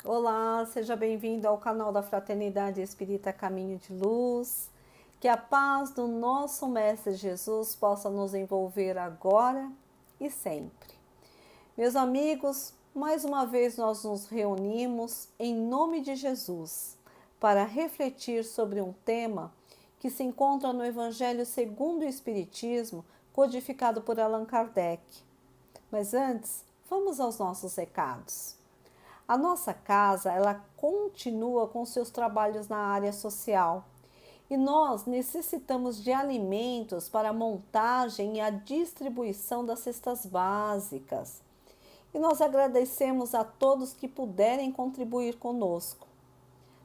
Olá, seja bem-vindo ao canal da Fraternidade Espírita Caminho de Luz. Que a paz do nosso Mestre Jesus possa nos envolver agora e sempre. Meus amigos, mais uma vez nós nos reunimos em nome de Jesus para refletir sobre um tema que se encontra no Evangelho segundo o Espiritismo, codificado por Allan Kardec. Mas antes, vamos aos nossos recados. A nossa casa, ela continua com seus trabalhos na área social e nós necessitamos de alimentos para a montagem e a distribuição das cestas básicas. E nós agradecemos a todos que puderem contribuir conosco.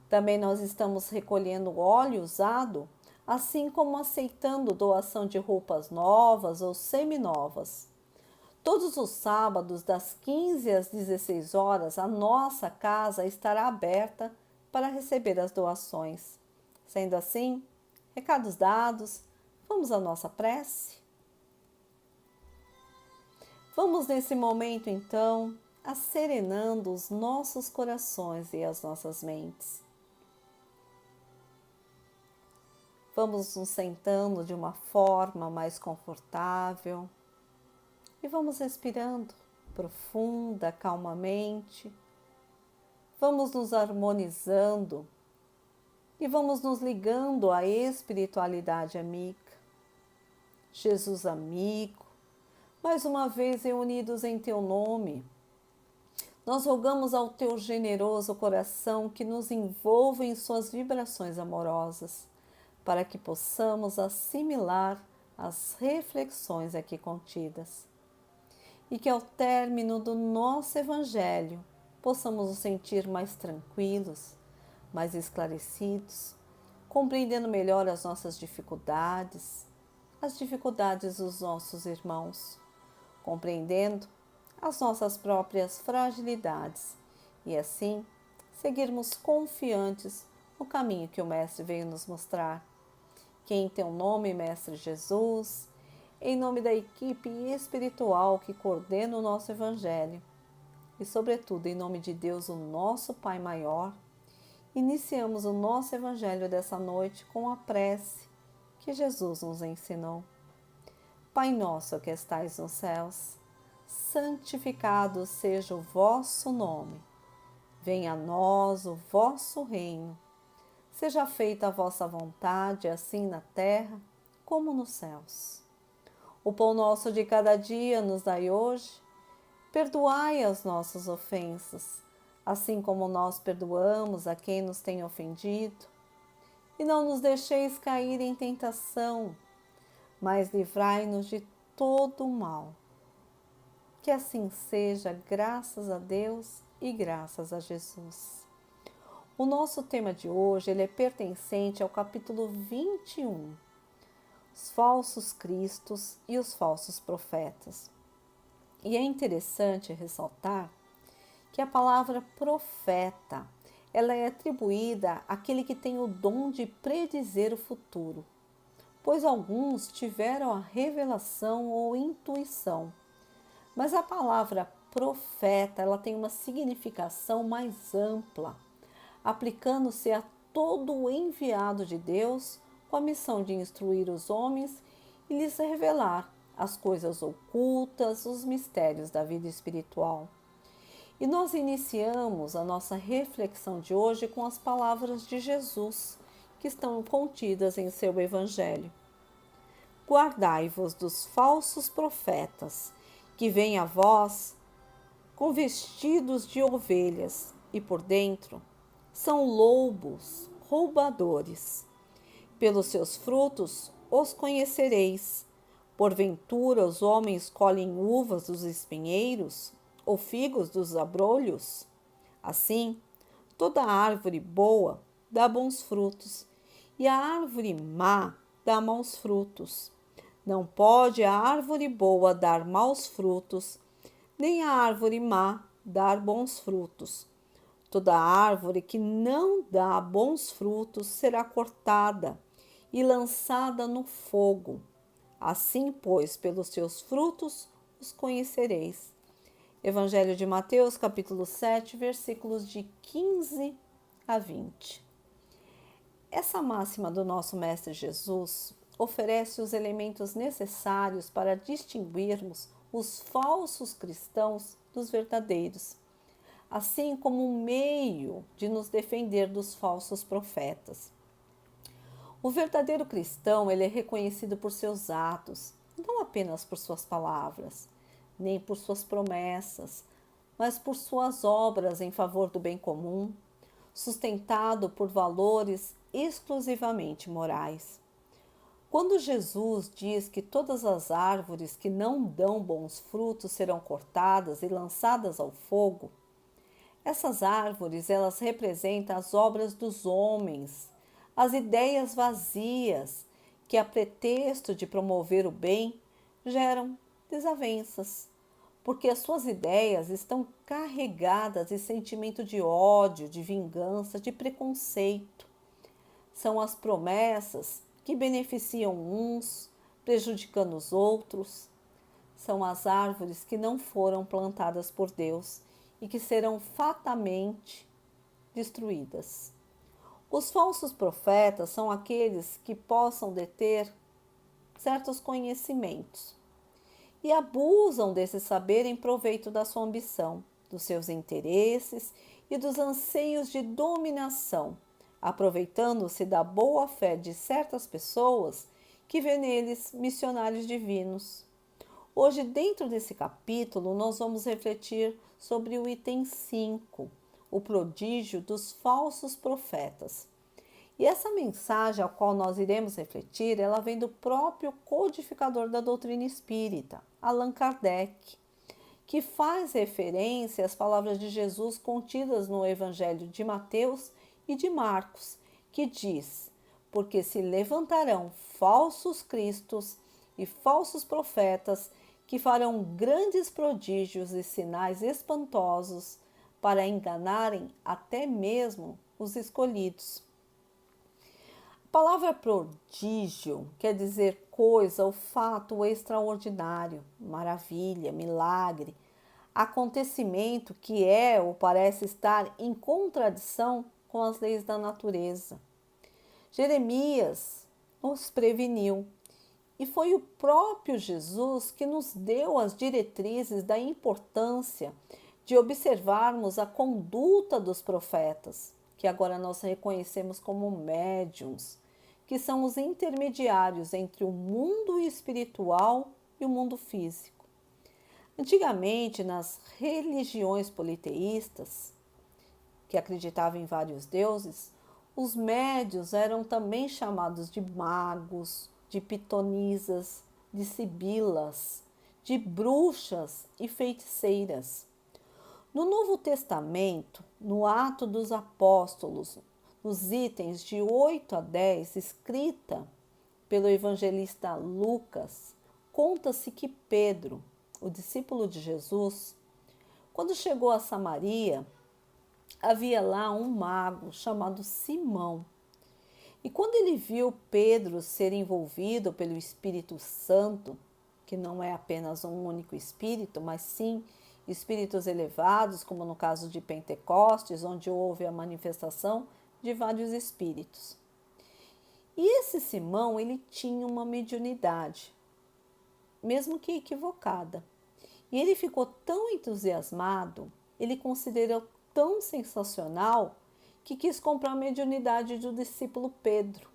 Também nós estamos recolhendo óleo usado, assim como aceitando doação de roupas novas ou seminovas. Todos os sábados, das 15 às 16 horas, a nossa casa estará aberta para receber as doações. Sendo assim, recados dados, vamos à nossa prece? Vamos nesse momento, então, asserenando os nossos corações e as nossas mentes. Vamos nos sentando de uma forma mais confortável. E vamos respirando profunda, calmamente. Vamos nos harmonizando e vamos nos ligando à espiritualidade amiga. Jesus amigo, mais uma vez reunidos em Teu nome, nós rogamos ao Teu generoso coração que nos envolva em suas vibrações amorosas, para que possamos assimilar as reflexões aqui contidas. E que ao término do nosso Evangelho possamos nos sentir mais tranquilos, mais esclarecidos, compreendendo melhor as nossas dificuldades, as dificuldades dos nossos irmãos, compreendendo as nossas próprias fragilidades e assim seguirmos confiantes no caminho que o Mestre veio nos mostrar. Que em Teu nome, Mestre Jesus, em nome da equipe espiritual que coordena o nosso Evangelho e, sobretudo, em nome de Deus, o nosso Pai Maior, iniciamos o nosso Evangelho dessa noite com a prece que Jesus nos ensinou. Pai nosso que estais nos céus, santificado seja o vosso nome. Venha a nós o vosso reino. Seja feita a vossa vontade, assim na terra como nos céus. O pão nosso de cada dia nos dai hoje. Perdoai as nossas ofensas, assim como nós perdoamos a quem nos tem ofendido. E não nos deixeis cair em tentação, mas livrai-nos de todo o mal. Que assim seja, graças a Deus e graças a Jesus. O nosso tema de hoje ele é pertencente ao capítulo 21. Os falsos cristos e os falsos profetas. E é interessante ressaltar que a palavra profeta, ela é atribuída àquele que tem o dom de predizer o futuro, pois alguns tiveram a revelação ou intuição. Mas a palavra profeta, ela tem uma significação mais ampla, aplicando-se a todo o enviado de Deus com a missão de instruir os homens e lhes revelar as coisas ocultas, os mistérios da vida espiritual. E nós iniciamos a nossa reflexão de hoje com as palavras de Jesus, que estão contidas em seu Evangelho. Guardai-vos dos falsos profetas, que vêm a vós com vestidos de ovelhas, e por dentro são lobos, roubadores. Pelos seus frutos os conhecereis. Porventura os homens colhem uvas dos espinheiros ou figos dos abrolhos? Assim, toda árvore boa dá bons frutos, e a árvore má dá maus frutos. Não pode a árvore boa dar maus frutos, nem a árvore má dar bons frutos. Toda árvore que não dá bons frutos será cortada e lançada no fogo. Assim, pois, pelos seus frutos os conhecereis. Evangelho de Mateus, capítulo 7, versículos de 15 a 20. Essa máxima do nosso Mestre Jesus oferece os elementos necessários para distinguirmos os falsos cristãos dos verdadeiros, assim como um meio de nos defender dos falsos profetas. O verdadeiro cristão, ele é reconhecido por seus atos, não apenas por suas palavras, nem por suas promessas, mas por suas obras em favor do bem comum, sustentado por valores exclusivamente morais. Quando Jesus diz que todas as árvores que não dão bons frutos serão cortadas e lançadas ao fogo, essas árvores, elas representam as obras dos homens, as ideias vazias que, a pretexto de promover o bem, geram desavenças, porque as suas ideias estão carregadas de sentimento de ódio, de vingança, de preconceito. São as promessas que beneficiam uns, prejudicando os outros. São as árvores que não foram plantadas por Deus e que serão fatalmente destruídas. Os falsos profetas são aqueles que possam deter certos conhecimentos e abusam desse saber em proveito da sua ambição, dos seus interesses e dos anseios de dominação, aproveitando-se da boa-fé de certas pessoas que vê neles missionários divinos. Hoje, dentro desse capítulo, nós vamos refletir sobre o item 5, o prodígio dos falsos profetas. E essa mensagem a qual nós iremos refletir, ela vem do próprio codificador da doutrina espírita, Allan Kardec, que faz referência às palavras de Jesus contidas no Evangelho de Mateus e de Marcos, que diz: porque se levantarão falsos cristos e falsos profetas que farão grandes prodígios e sinais espantosos para enganarem até mesmo os escolhidos. A palavra prodígio quer dizer coisa ou fato extraordinário, maravilha, milagre, acontecimento que é ou parece estar em contradição com as leis da natureza. Jeremias nos preveniu e foi o próprio Jesus que nos deu as diretrizes da importância de observarmos a conduta dos profetas, que agora nós reconhecemos como médiuns, que são os intermediários entre o mundo espiritual e o mundo físico. Antigamente, nas religiões politeístas, que acreditavam em vários deuses, os médiuns eram também chamados de magos, de pitonisas, de sibilas, de bruxas e feiticeiras. No Novo Testamento, no Ato dos Apóstolos, nos itens de 8 a 10, escrita pelo evangelista Lucas, conta-se que Pedro, o discípulo de Jesus, quando chegou a Samaria, havia lá um mago chamado Simão. E quando ele viu Pedro ser envolvido pelo Espírito Santo, que não é apenas um único espírito, mas sim espíritos elevados, como no caso de Pentecostes, onde houve a manifestação de vários espíritos. E esse Simão, ele tinha uma mediunidade, mesmo que equivocada. E ele ficou tão entusiasmado, ele considerou tão sensacional, que quis comprar a mediunidade do discípulo Pedro.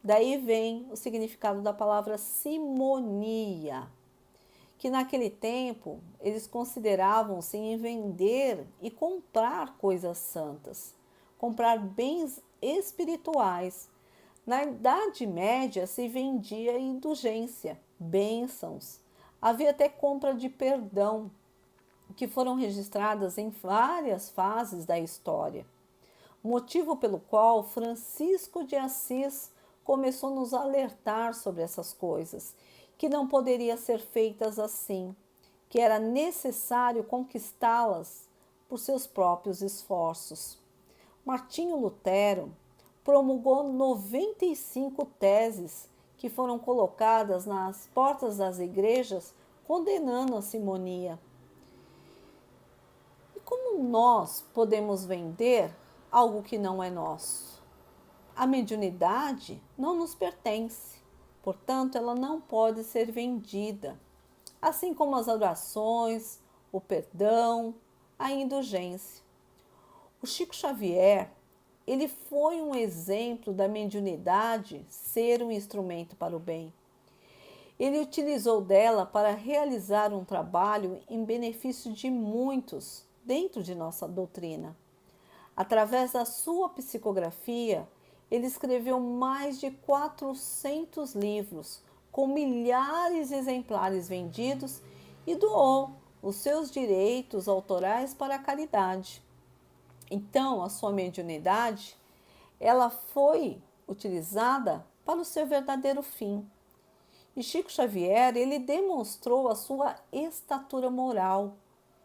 Daí vem o significado da palavra simonia, que naquele tempo eles consideravam-se em vender e comprar coisas santas, comprar bens espirituais. Na Idade Média se vendia indulgência, bênçãos, havia até compra de perdão, que foram registradas em várias fases da história, motivo pelo qual Francisco de Assis começou a nos alertar sobre essas coisas, que não poderia ser feitas assim, que era necessário conquistá-las por seus próprios esforços. Martinho Lutero promulgou 95 teses que foram colocadas nas portas das igrejas condenando a simonia. Como nós podemos vender algo que não é nosso? A mediunidade não nos pertence, portanto, ela não pode ser vendida, assim como as orações, o perdão, a indulgência. O Chico Xavier, ele foi um exemplo da mediunidade ser um instrumento para o bem. Ele utilizou dela para realizar um trabalho em benefício de muitos dentro de nossa doutrina. Através da sua psicografia, ele escreveu mais de 400 livros, com milhares de exemplares vendidos e doou os seus direitos autorais para a caridade. Então, a sua mediunidade, ela foi utilizada para o seu verdadeiro fim. E Chico Xavier, ele demonstrou a sua estatura moral,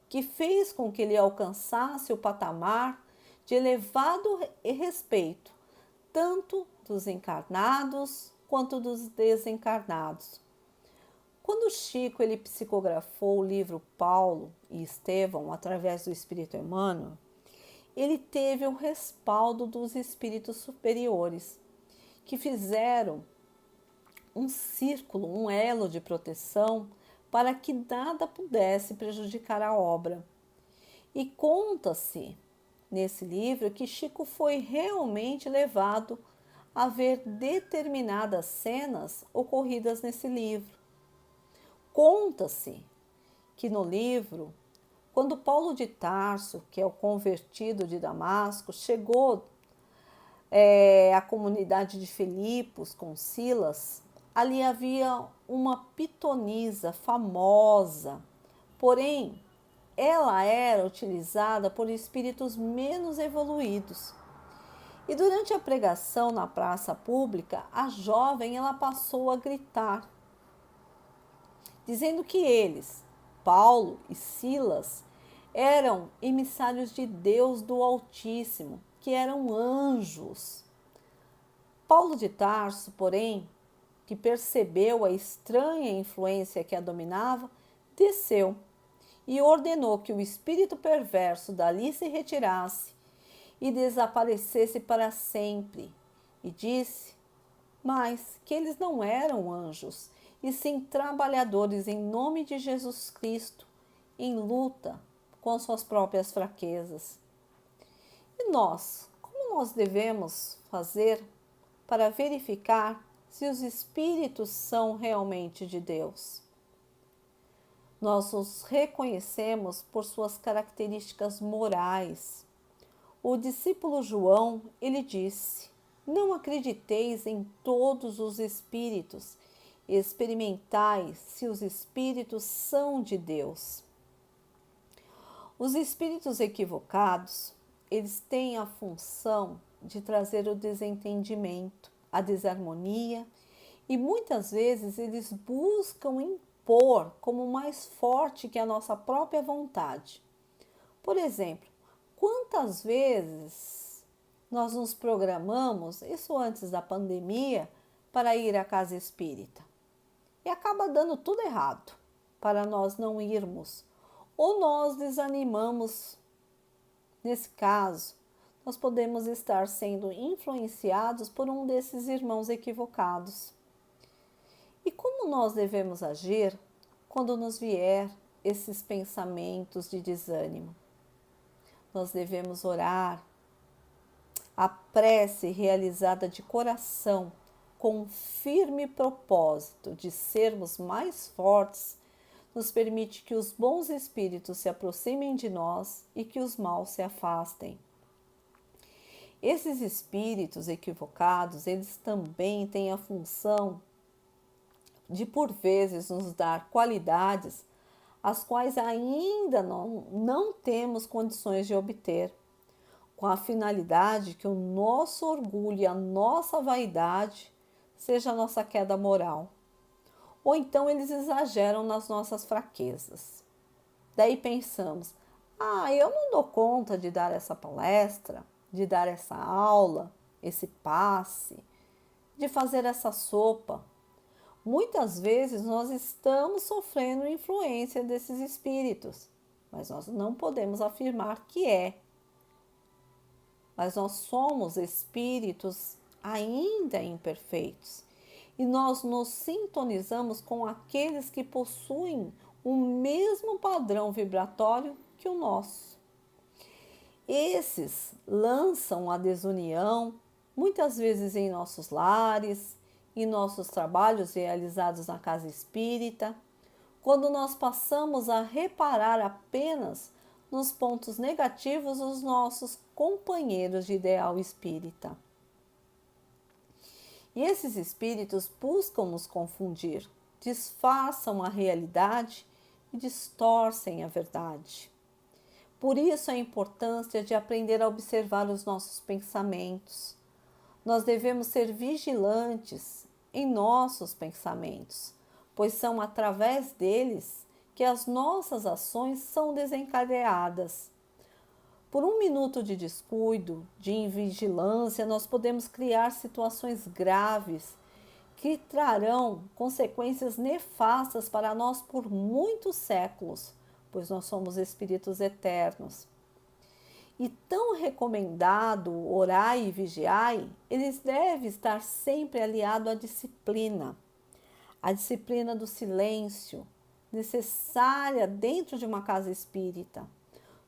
que fez com que ele alcançasse o patamar de elevado respeito, tanto dos encarnados quanto dos desencarnados. Quando Chico ele psicografou o livro Paulo e Estevão através do Espírito Emmanuel, ele teve o respaldo dos espíritos superiores, que fizeram um círculo, um elo de proteção para que nada pudesse prejudicar a obra. E conta-se nesse livro que Chico foi realmente levado a ver determinadas cenas ocorridas nesse livro. Conta-se que no livro, quando Paulo de Tarso, que é o convertido de Damasco, chegou à comunidade de Filipos com Silas, ali havia uma pitonisa famosa, porém ela era utilizada por espíritos menos evoluídos. E durante a pregação na praça pública, a jovem ela passou a gritar, dizendo que eles, Paulo e Silas, eram emissários de Deus do Altíssimo, que eram anjos. Paulo de Tarso, porém, que percebeu a estranha influência que a dominava, desceu e ordenou que o espírito perverso dali se retirasse e desaparecesse para sempre. E disse, mas que eles não eram anjos, e sim trabalhadores em nome de Jesus Cristo, em luta com suas próprias fraquezas. E nós, como nós devemos fazer para verificar se os espíritos são realmente de Deus? Nós os reconhecemos por suas características morais. O discípulo João, ele disse, não acrediteis em todos os espíritos, experimentai se os espíritos são de Deus. Os espíritos equivocados, eles têm a função de trazer o desentendimento, a desarmonia, e muitas vezes eles buscam impor como mais forte que a nossa própria vontade. Por exemplo, quantas vezes nós nos programamos, isso antes da pandemia, para ir à casa espírita? E acaba dando tudo errado para nós não irmos. Ou nós desanimamos. Nesse caso, nós podemos estar sendo influenciados por um desses irmãos equivocados. E como nós devemos agir quando nos vier esses pensamentos de desânimo? Nós devemos orar. A prece realizada de coração, com um firme propósito de sermos mais fortes, nos permite que os bons espíritos se aproximem de nós e que os maus se afastem. Esses espíritos equivocados, eles também têm a função de, por vezes, nos dar qualidades as quais ainda não temos condições de obter, com a finalidade que o nosso orgulho e a nossa vaidade seja a nossa queda moral. Ou então eles exageram nas nossas fraquezas. Daí pensamos, eu não dou conta de dar essa palestra, de dar essa aula, esse passe, de fazer essa sopa. Muitas vezes nós estamos sofrendo influência desses espíritos, mas nós não podemos afirmar que é. Mas nós somos espíritos ainda imperfeitos e nós nos sintonizamos com aqueles que possuem o mesmo padrão vibratório que o nosso. Esses lançam a desunião, muitas vezes em nossos lares, em nossos trabalhos realizados na casa espírita, quando nós passamos a reparar apenas nos pontos negativos dos nossos companheiros de ideal espírita. E esses espíritos buscam nos confundir, disfarçam a realidade e distorcem a verdade. Por isso a importância de aprender a observar os nossos pensamentos. Nós devemos ser vigilantes em nossos pensamentos, pois são através deles que as nossas ações são desencadeadas. Por um minuto de descuido, de invigilância, nós podemos criar situações graves que trarão consequências nefastas para nós por muitos séculos, pois nós somos espíritos eternos. E tão recomendado orai e vigiai, eles devem estar sempre aliados à disciplina. A disciplina do silêncio, necessária dentro de uma casa espírita.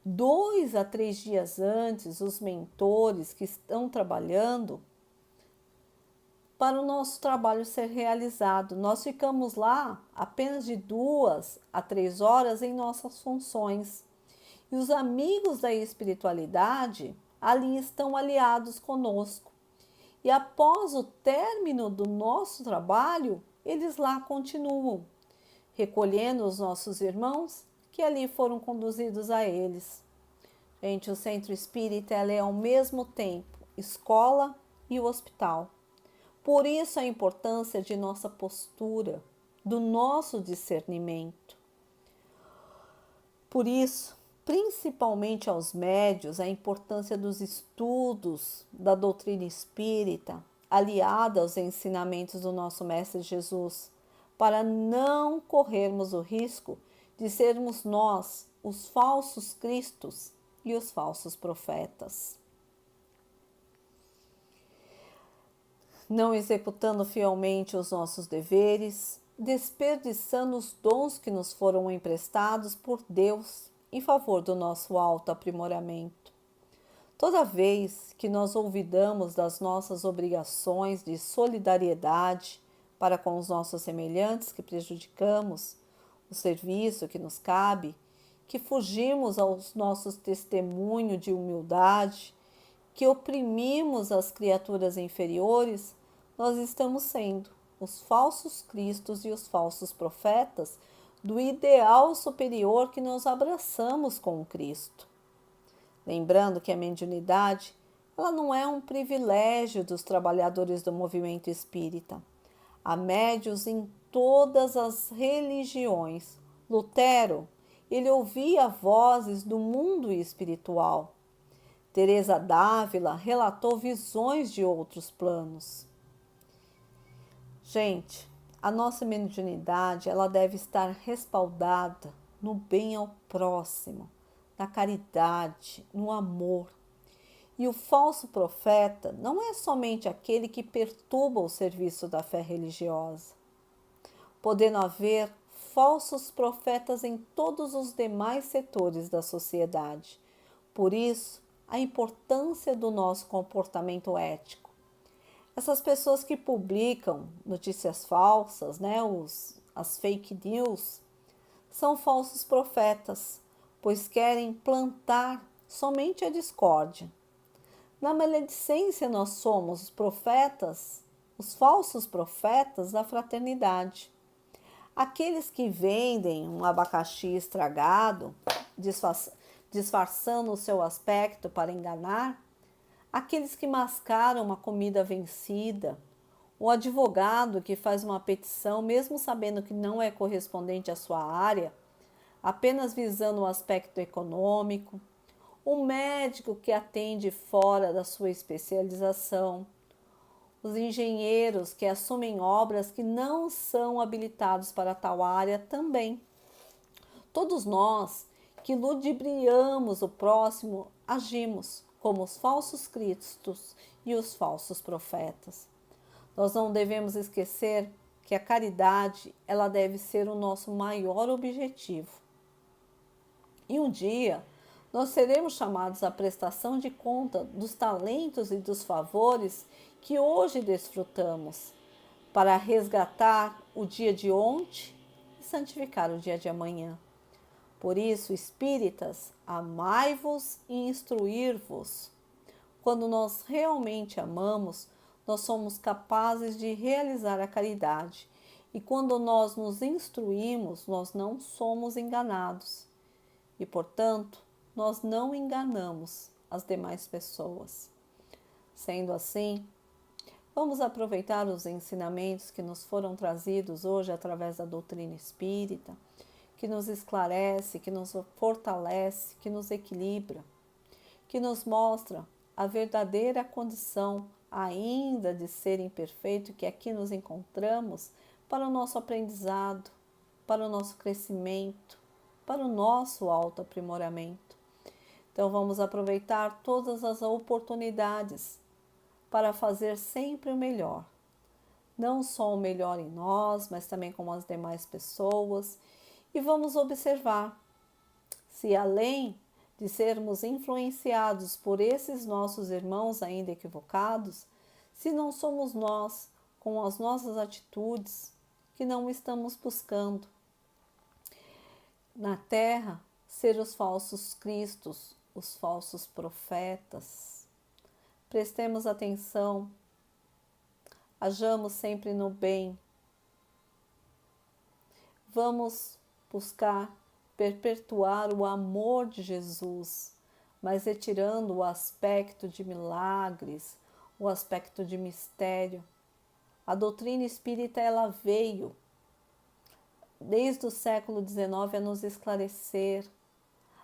2 a 3 dias antes, os mentores que estão trabalhando, para o nosso trabalho ser realizado. Nós ficamos lá apenas de 2 a 3 horas em nossas funções. E os amigos da espiritualidade ali estão aliados conosco. E após o término do nosso trabalho, eles lá continuam, recolhendo os nossos irmãos que ali foram conduzidos a eles. Gente, o Centro Espírita é ao mesmo tempo escola e o hospital. Por isso a importância de nossa postura, do nosso discernimento. Por isso, principalmente aos médios, a importância dos estudos da doutrina espírita, aliada aos ensinamentos do nosso Mestre Jesus, para não corrermos o risco de sermos nós os falsos cristos e os falsos profetas. Não executando fielmente os nossos deveres, desperdiçando os dons que nos foram emprestados por Deus em favor do nosso autoaprimoramento. Toda vez que nós olvidamos das nossas obrigações de solidariedade para com os nossos semelhantes que prejudicamos, o serviço que nos cabe, que fugimos aos nossos testemunhos de humildade, que oprimimos as criaturas inferiores, nós estamos sendo os falsos cristos e os falsos profetas do ideal superior que nós abraçamos com o Cristo. Lembrando que a mediunidade, ela não é um privilégio dos trabalhadores do movimento espírita. Há médiuns em todas as religiões. Lutero, ele ouvia vozes do mundo espiritual. Teresa d'Ávila relatou visões de outros planos. Gente, a nossa mediunidade, ela deve estar respaldada no bem ao próximo, na caridade, no amor. E o falso profeta não é somente aquele que perturba o serviço da fé religiosa, podendo haver falsos profetas em todos os demais setores da sociedade. Por isso, a importância do nosso comportamento ético. Essas pessoas que publicam notícias falsas, as fake news, são falsos profetas, pois querem plantar somente a discórdia. Na maledicência, nós somos os profetas, os falsos profetas da fraternidade. Aqueles que vendem um abacaxi estragado, disfarçando o seu aspecto para enganar, aqueles que mascaram uma comida vencida, o advogado que faz uma petição, mesmo sabendo que não é correspondente à sua área, apenas visando o aspecto econômico, o médico que atende fora da sua especialização, os engenheiros que assumem obras que não são habilitados para tal área também. Todos nós que ludibriamos o próximo, agimos como os falsos cristos e os falsos profetas. Nós não devemos esquecer que a caridade, ela deve ser o nosso maior objetivo. E um dia, nós seremos chamados à prestação de conta dos talentos e dos favores que hoje desfrutamos, para resgatar o dia de ontem e santificar o dia de amanhã. Por isso, espíritas, amai-vos e instruir-vos. Quando nós realmente amamos, nós somos capazes de realizar a caridade. E quando nós nos instruímos, nós não somos enganados. E, portanto, nós não enganamos as demais pessoas. Sendo assim, vamos aproveitar os ensinamentos que nos foram trazidos hoje através da doutrina espírita, que nos esclarece, que nos fortalece, que nos equilibra, que nos mostra a verdadeira condição ainda de ser imperfeito que aqui nos encontramos para o nosso aprendizado, para o nosso crescimento, para o nosso autoaprimoramento. Então vamos aproveitar todas as oportunidades para fazer sempre o melhor. Não só o melhor em nós, mas também com as demais pessoas. E vamos observar se, além de sermos influenciados por esses nossos irmãos ainda equivocados, se não somos nós, com as nossas atitudes, que não estamos buscando na terra ser os falsos cristos, os falsos profetas. Prestemos atenção, hajamos sempre no bem. Vamos buscar perpetuar o amor de Jesus, mas retirando o aspecto de milagres, o aspecto de mistério. A doutrina espírita, ela veio desde o século XIX a nos esclarecer,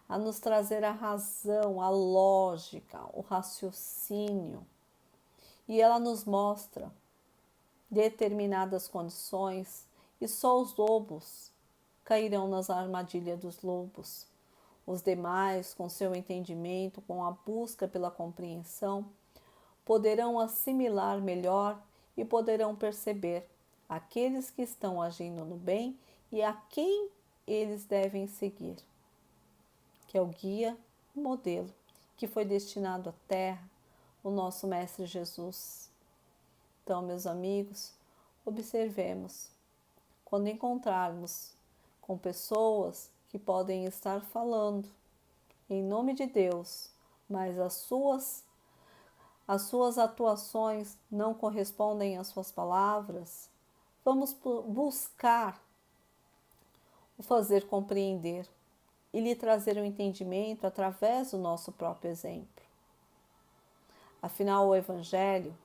a nos trazer a razão, a lógica, o raciocínio. E ela nos mostra determinadas condições e só os lobos cairão nas armadilhas dos lobos. Os demais, com seu entendimento, com a busca pela compreensão, poderão assimilar melhor e poderão perceber aqueles que estão agindo no bem e a quem eles devem seguir, que é o guia, o modelo, que foi destinado à Terra, o nosso Mestre Jesus. Então, meus amigos, observemos, quando encontrarmos com pessoas que podem estar falando em nome de Deus, mas as suas atuações não correspondem às suas palavras, vamos buscar o fazer compreender e lhe trazer um entendimento através do nosso próprio exemplo. Afinal, o Evangelho,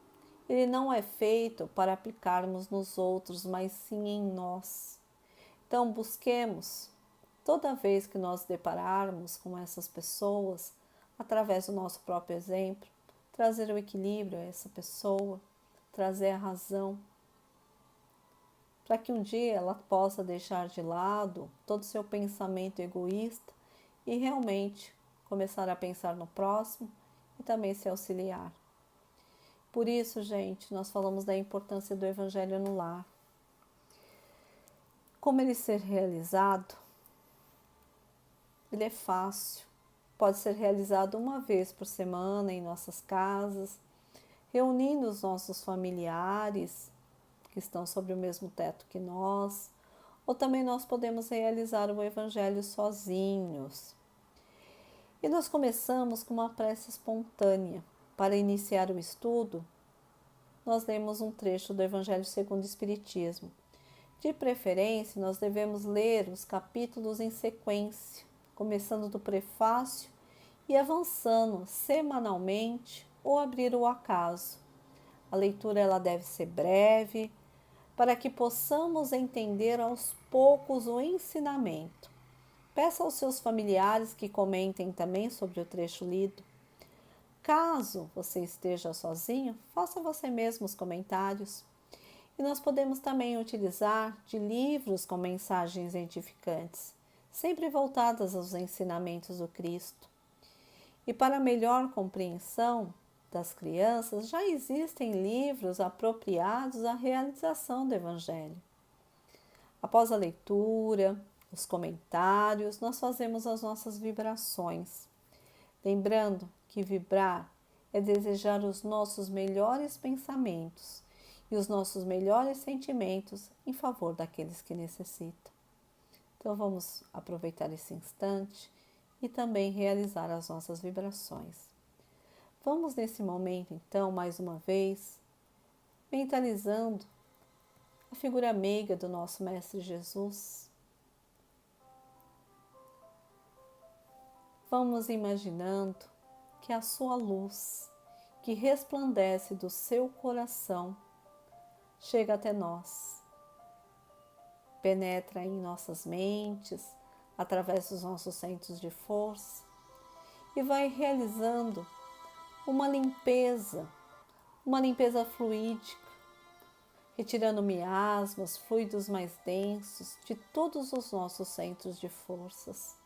ele não é feito para aplicarmos nos outros, mas sim em nós. Então, busquemos, toda vez que nós depararmos com essas pessoas, através do nosso próprio exemplo, trazer o equilíbrio a essa pessoa, trazer a razão, para que um dia ela possa deixar de lado todo o seu pensamento egoísta e realmente começar a pensar no próximo e também se auxiliar. Por isso, gente, nós falamos da importância do Evangelho no lar. Como ele ser realizado? Ele é fácil. Pode ser realizado uma vez por semana em nossas casas, reunindo os nossos familiares que estão sob o mesmo teto que nós, ou também nós podemos realizar o Evangelho sozinhos. E nós começamos com uma prece espontânea. Para iniciar o estudo, nós lemos um trecho do Evangelho segundo o Espiritismo. De preferência, nós devemos ler os capítulos em sequência, começando do prefácio e avançando semanalmente ou abrir o acaso. A leitura ela deve ser breve, para que possamos entender aos poucos o ensinamento. Peça aos seus familiares que comentem também sobre o trecho lido. Caso você esteja sozinho, faça você mesmo os comentários. E nós podemos também utilizar de livros com mensagens edificantes, sempre voltadas aos ensinamentos do Cristo. E para melhor compreensão das crianças, já existem livros apropriados à realização do Evangelho. Após a leitura, os comentários, nós fazemos as nossas vibrações. Lembrando que vibrar é desejar os nossos melhores pensamentos e os nossos melhores sentimentos em favor daqueles que necessitam. Então vamos aproveitar esse instante e também realizar as nossas vibrações. Vamos nesse momento, então, mais uma vez, mentalizando a figura meiga do nosso Mestre Jesus. Vamos imaginando que a sua luz, que resplandece do seu coração, chega até nós, penetra em nossas mentes, através dos nossos centros de força e vai realizando uma limpeza fluídica, retirando miasmas, fluidos mais densos de todos os nossos centros de forças.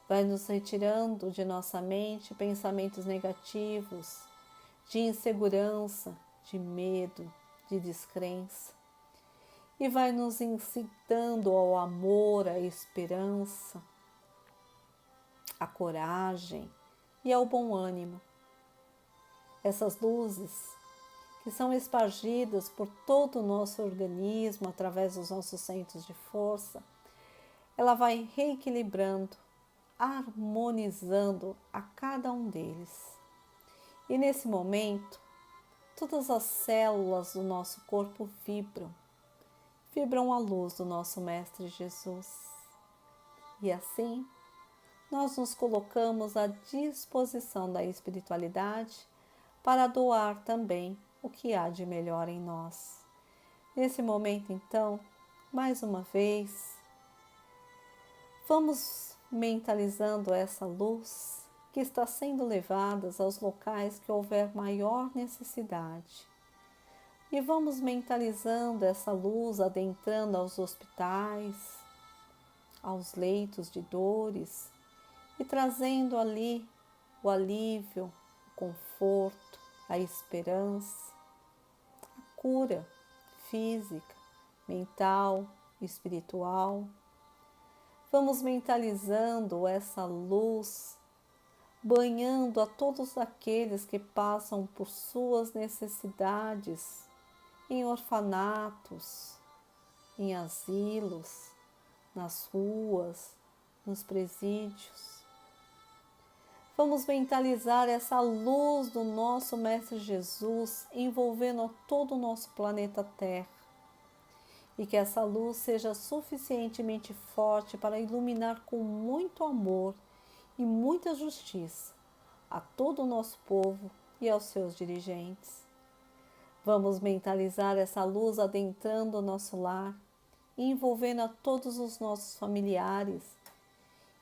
Vai nos retirando de nossa mente pensamentos negativos, de insegurança, de medo, de descrença. E vai nos incitando ao amor, à esperança, à coragem e ao bom ânimo. Essas luzes que são espargidas por todo o nosso organismo através dos nossos centros de força, ela vai reequilibrando, harmonizando a cada um deles. E nesse momento, todas as células do nosso corpo vibram a luz do nosso Mestre Jesus. E assim, nós nos colocamos à disposição da espiritualidade para doar também o que há de melhor em nós. Nesse momento, então, mais uma vez, vamos mentalizando essa luz que está sendo levada aos locais que houver maior necessidade. E vamos mentalizando essa luz adentrando aos hospitais, aos leitos de dores e trazendo ali o alívio, o conforto, a esperança, a cura física, mental, espiritual. Vamos mentalizando essa luz, banhando a todos aqueles que passam por suas necessidades em orfanatos, em asilos, nas ruas, nos presídios. Vamos mentalizar essa luz do nosso Mestre Jesus envolvendo todo o nosso planeta Terra e que essa luz seja suficientemente forte para iluminar com muito amor e muita justiça a todo o nosso povo e aos seus dirigentes. Vamos mentalizar essa luz adentrando o nosso lar e envolvendo a todos os nossos familiares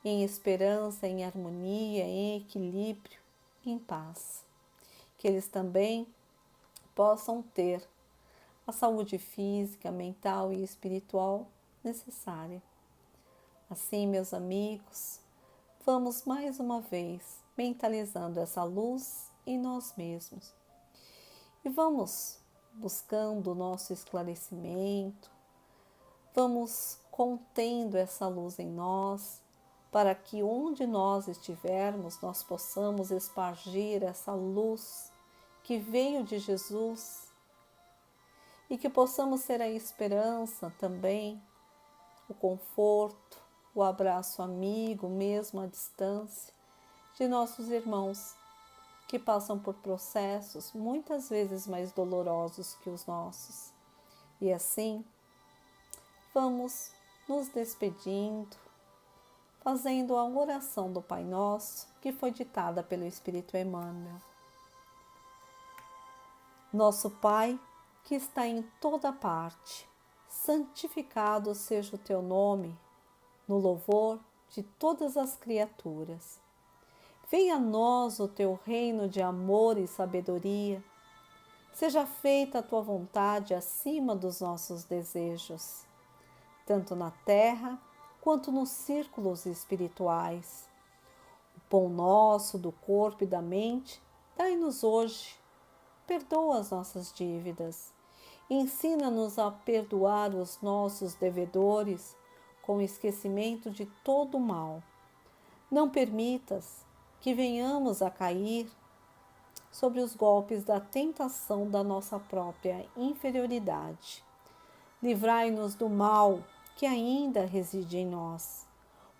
em esperança, em harmonia, em equilíbrio, em paz. Que eles também possam ter a saúde física, mental e espiritual necessária. Assim, meus amigos, vamos mais uma vez mentalizando essa luz em nós mesmos. E vamos buscando o nosso esclarecimento, vamos contendo essa luz em nós, para que onde nós estivermos, nós possamos espargir essa luz que veio de Jesus e que possamos ser a esperança também, o conforto, o abraço amigo, mesmo à distância, de nossos irmãos que passam por processos muitas vezes mais dolorosos que os nossos. E assim, vamos nos despedindo, fazendo a oração do Pai Nosso, que foi ditada pelo Espírito Emmanuel. Nosso Pai, que está em toda parte, santificado seja o teu nome, no louvor de todas as criaturas. Venha a nós o teu reino de amor e sabedoria. Seja feita a tua vontade acima dos nossos desejos, tanto na terra quanto nos círculos espirituais. O pão nosso do corpo e da mente, dai-nos hoje. Perdoa as nossas dívidas. Ensina-nos a perdoar os nossos devedores com esquecimento de todo o mal. Não permitas que venhamos a cair sobre os golpes da tentação da nossa própria inferioridade. Livrai-nos do mal que ainda reside em nós,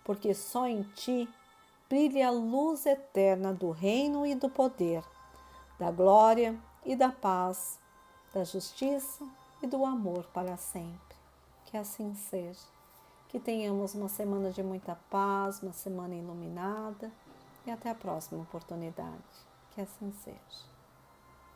porque só em Ti brilha a luz eterna do reino e do poder, da glória e da paz, da justiça e do amor para sempre. Que assim seja. Que tenhamos uma semana de muita paz, uma semana iluminada e até a próxima oportunidade. Que assim seja.